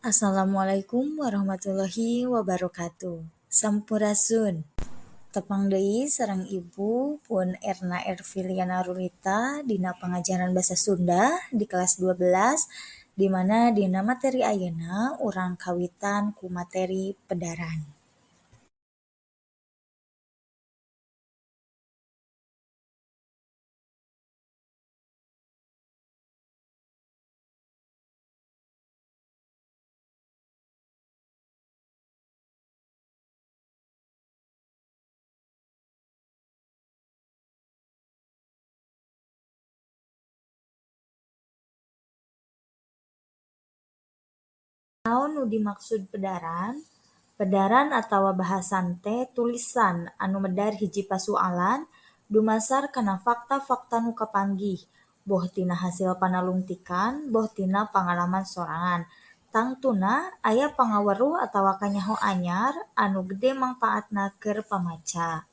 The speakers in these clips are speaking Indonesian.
Assalamualaikum warahmatullahi wabarakatuh. Sampurasun. Tepang deui sareng Ibu pun Erna Erviliana Rurita dina pangajaran basa Sunda di kelas 12 di mana dina materi ayeuna urang kawitan ku materi pedaran. Naon nu dimaksud pedaran? Pedaran atawa bahasan teh tulisan anu medar hiji pasoalan dumasar kana fakta-fakta nu kapanggih, boh tina hasil panalungtikan, boh tina pangalaman sorangan. Tangtuna aya pangaweruh atawa kanyaho anyar anu gede mangpaatna keur pamaca.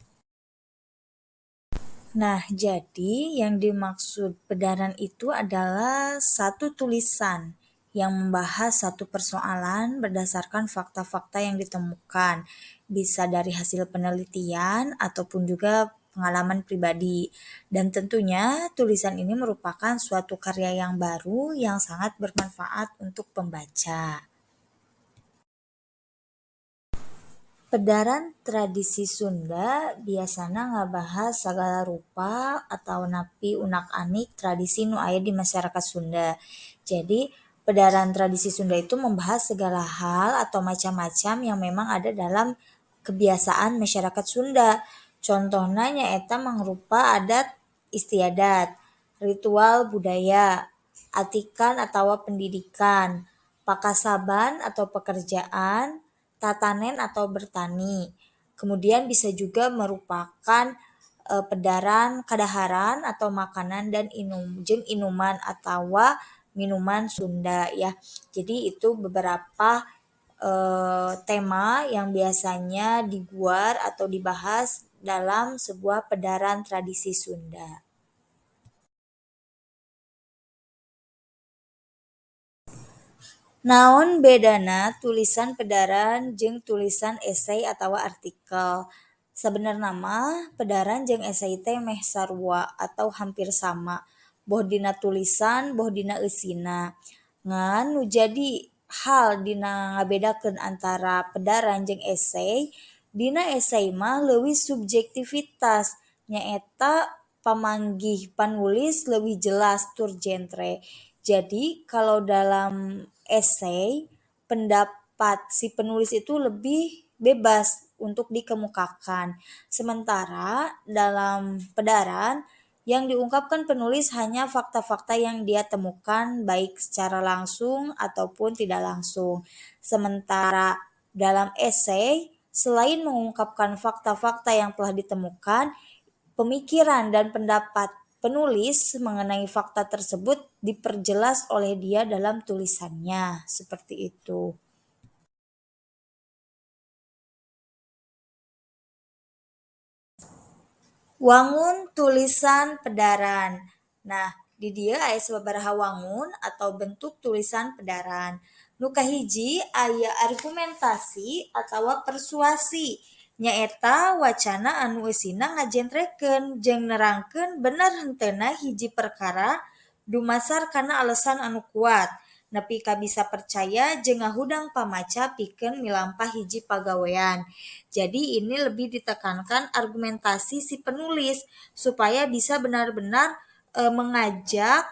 Nah, jadi yang dimaksud pedaran itu adalah satu tulisan yang membahas satu persoalan berdasarkan fakta-fakta yang ditemukan, bisa dari hasil penelitian ataupun juga pengalaman pribadi. Dan tentunya tulisan ini merupakan suatu karya yang baru yang sangat bermanfaat untuk pembaca. Pedaran tradisi Sunda biasana ngabahas sagala rupa atau napi unak-anik tradisi nu aya di masyarakat Sunda. Jadi, pedaran tradisi Sunda itu membahas segala hal atau macam-macam yang memang ada dalam kebiasaan masyarakat Sunda. Contohnya nyaeta mangrupa adat istiadat, ritual budaya, atikan atau pendidikan, pakasaban atau pekerjaan, tatanen atau bertani. Kemudian bisa juga merupakan pedaran kadaharan atau makanan dan inuman atau minuman Sunda ya. Jadi itu beberapa tema yang biasanya diguar atau dibahas dalam sebuah pedaran tradisi Sunda. Naon bedana tulisan pedaran jeung tulisan esei atawa artikel? Sabenerna mah pedaran jeung esei teh meh sarua atau hampir sama, boh dina tulisan boh dina eusina. Ngan nu jadi hal dina ngabedakeun antara pedaran jeung esei, dina esei mah leuwih subjektivitas nyaeta pamanggih panulis leuwih jelas tur jentre. Jadi kalau dalam esei pendapat si penulis itu lebih bebas untuk dikemukakan. Sementara dalam pedaran yang diungkapkan penulis hanya fakta-fakta yang dia temukan baik secara langsung ataupun tidak langsung. Sementara dalam esei selain mengungkapkan fakta-fakta yang telah ditemukan, pemikiran dan pendapat penulis mengenai fakta tersebut diperjelas oleh dia dalam tulisannya, seperti itu. Wangun tulisan pedaran. Nah, di dia aya sababaraha wangun atau bentuk tulisan pedaran. Nu kahiji aya argumentasi atawa persuasi. Nyaeta wacana anu eusina ngajentrekeun jeung nerangkeun bener henteuna hiji perkara dumasar kana alesan anu kuat, nepi ka bisa percaya jeung ngahudang pamaca pikeun milampah hiji pagawean. Jadi ini lebih ditekankan argumentasi si penulis supaya bisa benar-benar mengajak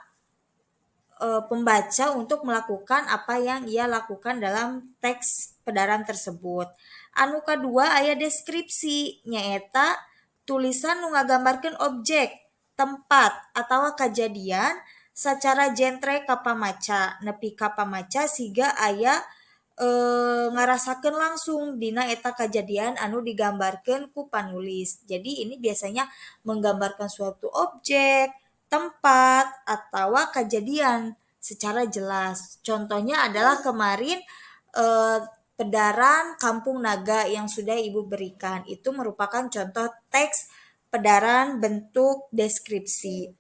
pembaca untuk melakukan apa yang ia lakukan dalam teks pedaran tersebut. Anu kadua aya deskripsi nyaeta tulisan nu ngagambarkeun objek, tempat atawa kajadian sacara jentre ka pamaca, nepi ka pamaca siga aya ngarasakeun langsung dina eta kajadian anu digambarkeun ku panulis. Jadi ini biasanya menggambarkan suatu objek, tempat, atawa kejadian secara jelas. Contohnya adalah kemarin pedaran Kampung Naga yang sudah Ibu berikan. Itu merupakan contoh teks pedaran bentuk deskripsi.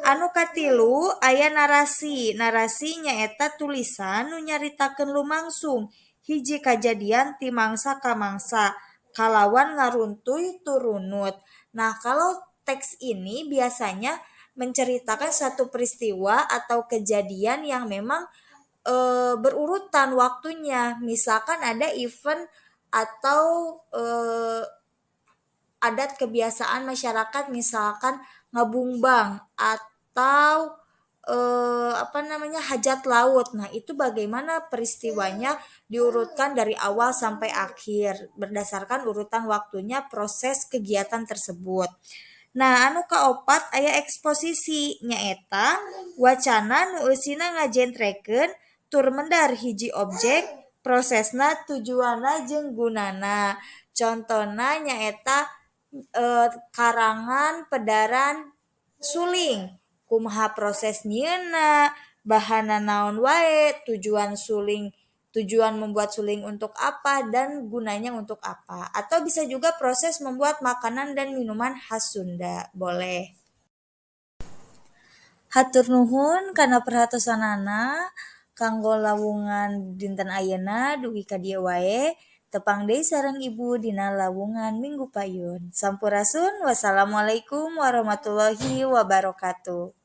Anu katilu aya narasi. Narasi nyaeta tulisan nu nyaritakeun lumangsung hiji kajadian ti mangsa ka mangsa kalawan ngaruntuy turunut. Nah, kalau teks ini biasanya menceritakan satu peristiwa atau kejadian yang memang berurutan waktunya. Misalkan ada event atau adat kebiasaan masyarakat misalkan ngabungbang atau hajat laut. Nah, itu bagaimana peristiwanya diurutkan dari awal sampai akhir berdasarkan urutan waktunya proses kegiatan tersebut. Nah, anu kaopat aya eksposisi nyaeta wacana nu eusina ngajentrekeun tur mendar hiji objek, prosesna, tujuanna jeung gunana. Contona nyaeta karangan pedaran suling. Kumaha proses nyieunna, bahanna naon wae, tujuan membuat suling untuk apa dan gunanya untuk apa. Atau bisa juga proses membuat makanan dan minuman khas Sunda. Boleh. Hatur nuhun kana perhatosanana kanggo lawungan dinten ayeuna dugi ka dieu wae. Tepang deui sareng Ibu dina lawungan Minggu Payun. Sampurasun. Wassalamualaikum warahmatullahi wabarakatuh.